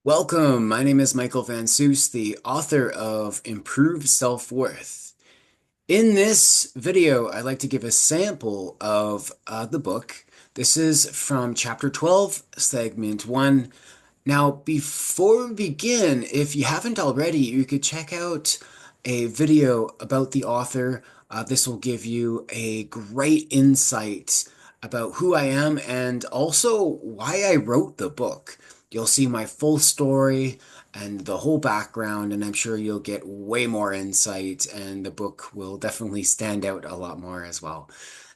Welcome. My name is Michael Van Soos, the author of Improve Self-Worth. In this video, I'd like to give a sample of the book. This is from chapter 12, segment 1. Now, before we begin, if you haven't already, you could check out a video about the author. This will give you a great insight about who I am and also why I wrote the book. You'll see my full story and the whole background, and I'm sure you'll get way more insight, and the book will definitely stand out a lot more as well.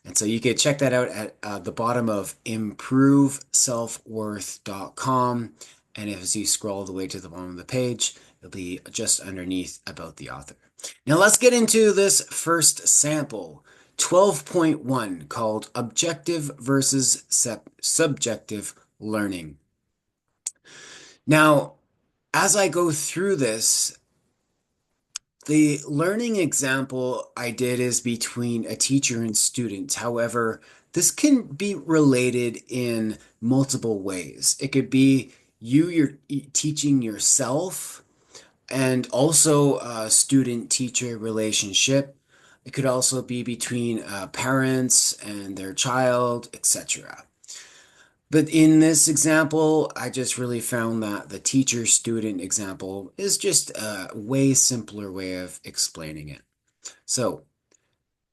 And so you could check that out at the bottom of improveselfworth.com. And as you scroll all the way to the bottom of the page, it'll be just underneath about the author. Now let's get into this first sample, 12.1, called Objective versus Subjective Learning. Now, as I go through this, the learning example I did is between a teacher and student. However, this can be related in multiple ways. It could be you're teaching yourself and also a student-teacher relationship. It could also be between parents and their child, etc. But in this example, I just really found that the teacher-student example is just a way simpler way of explaining it. So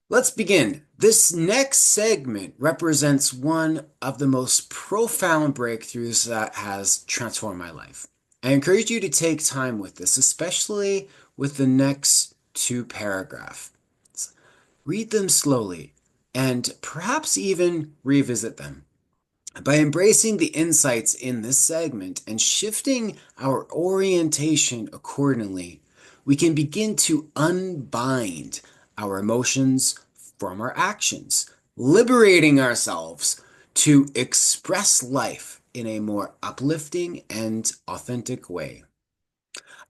let's begin. This next segment represents one of the most profound breakthroughs that has transformed my life. I encourage you to take time with this, especially with the next two paragraphs. Read them slowly and perhaps even revisit them. By embracing the insights in this segment and shifting our orientation accordingly, we can begin to unbind our emotions from our actions, liberating ourselves to express life in a more uplifting and authentic way.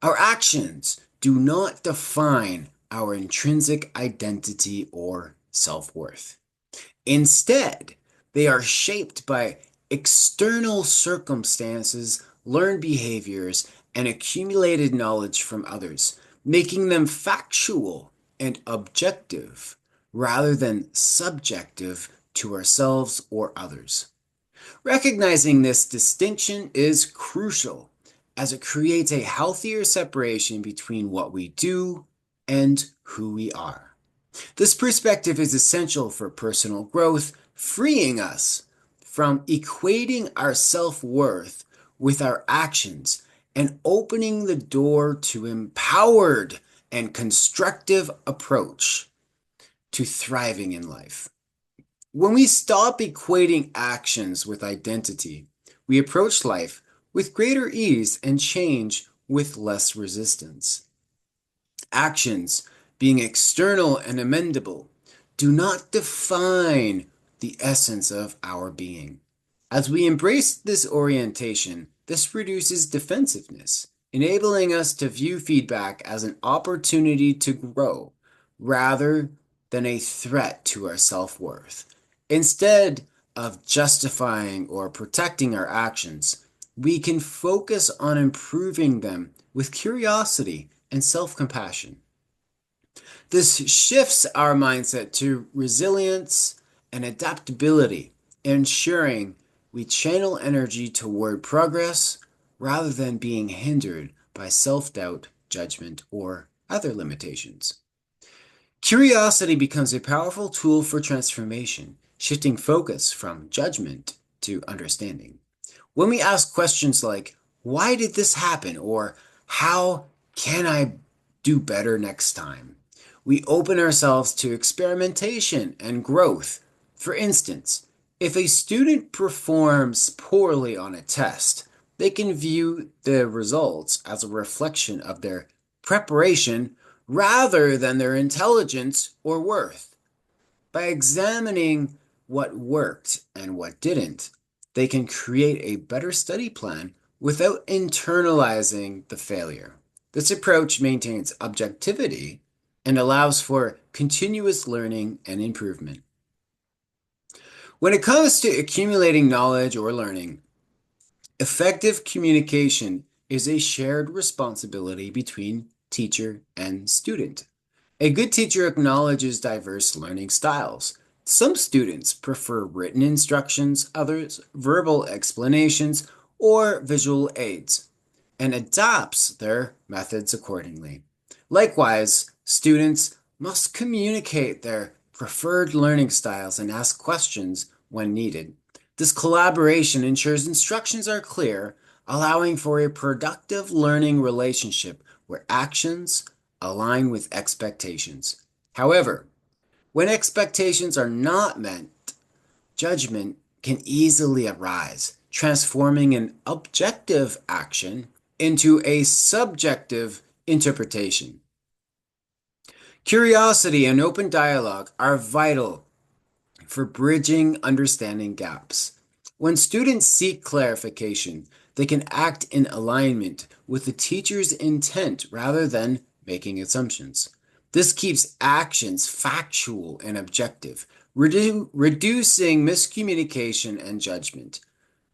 Our actions do not define our intrinsic identity or self-worth. Instead, they are shaped by external circumstances, learned behaviors, and accumulated knowledge from others, making them factual and objective rather than subjective to ourselves or others. Recognizing this distinction is crucial as it creates a healthier separation between what we do and who we are. This perspective is essential for personal growth, freeing us from equating our self-worth with our actions and opening the door to empowered and constructive approach to thriving in life. When we stop equating actions with identity, we approach life with greater ease and change with less resistance. Actions, being external and amendable, do not define the essence of our being. As we embrace this orientation, this reduces defensiveness, enabling us to view feedback as an opportunity to grow rather than a threat to our self-worth. Instead of justifying or protecting our actions, we can focus on improving them with curiosity and self-compassion. This shifts our mindset to resilience and adaptability, ensuring we channel energy toward progress rather than being hindered by self-doubt, judgment, or other limitations. Curiosity becomes a powerful tool for transformation, shifting focus from judgment to understanding. When we ask questions like, why did this happen? Or how can I do better next time? We open ourselves to experimentation and growth. For instance, if a student performs poorly on a test, they can view the results as a reflection of their preparation rather than their intelligence or worth. By examining what worked and what didn't, they can create a better study plan without internalizing the failure. This approach maintains objectivity and allows for continuous learning and improvement. When it comes to accumulating knowledge or learning, effective communication is a shared responsibility between teacher and student. A good teacher acknowledges diverse learning styles. Some students prefer written instructions, others verbal explanations or visual aids, and adapts their methods accordingly. Likewise, students must communicate their preferred learning styles and ask questions when needed. This collaboration ensures instructions are clear, allowing for a productive learning relationship where actions align with expectations. However, when expectations are not met, judgment can easily arise, transforming an objective action into a subjective interpretation. Curiosity and open dialogue are vital for bridging understanding gaps. When students seek clarification, they can act in alignment with the teacher's intent rather than making assumptions. This keeps actions factual and objective, reducing miscommunication and judgment.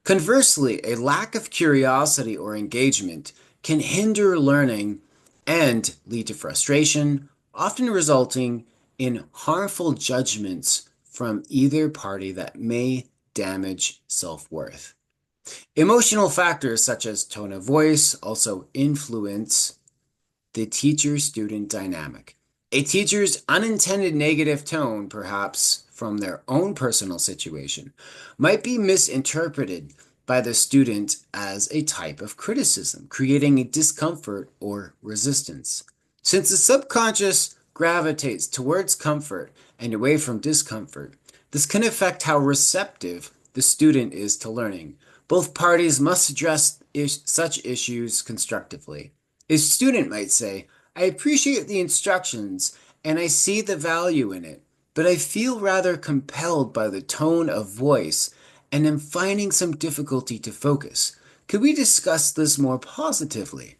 Conversely, a lack of curiosity or engagement can hinder learning and lead to frustration, often resulting in harmful judgments from either party that may damage self-worth. Emotional factors such as tone of voice also influence the teacher-student dynamic. A teacher's unintended negative tone, perhaps from their own personal situation, might be misinterpreted by the student as a type of criticism, creating a discomfort or resistance. Since the subconscious gravitates towards comfort and away from discomfort, this can affect how receptive the student is to learning. Both parties must address such issues constructively. A student might say, I appreciate the instructions and I see the value in it, but I feel rather compelled by the tone of voice and am finding some difficulty to focus. Could we discuss this more positively?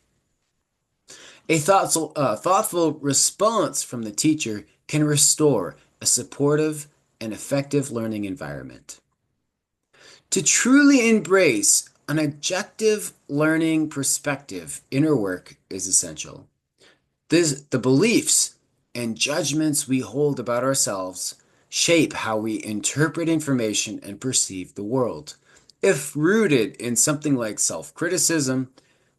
A thoughtful response from the teacher can restore a supportive and effective learning environment. To truly embrace an objective learning perspective, inner work is essential. The beliefs and judgments we hold about ourselves shape how we interpret information and perceive the world. If rooted in something like self-criticism,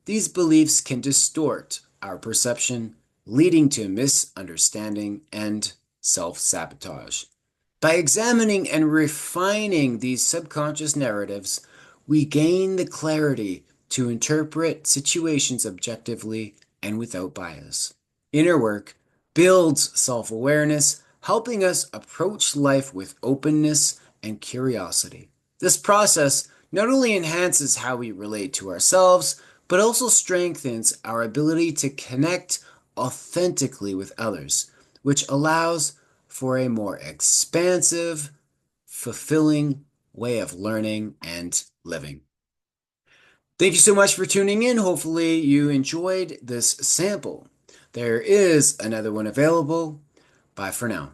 these beliefs can distort our perception, leading to misunderstanding and self-sabotage. By examining and refining these subconscious narratives, we gain the clarity to interpret situations objectively and without bias. Inner work builds self-awareness, helping us approach life with openness and curiosity. This process not only enhances how we relate to ourselves, but also strengthens our ability to connect authentically with others, which allows for a more expansive, fulfilling way of learning and living. Thank you so much for tuning in. Hopefully, you enjoyed this sample. There is another one available. Bye for now.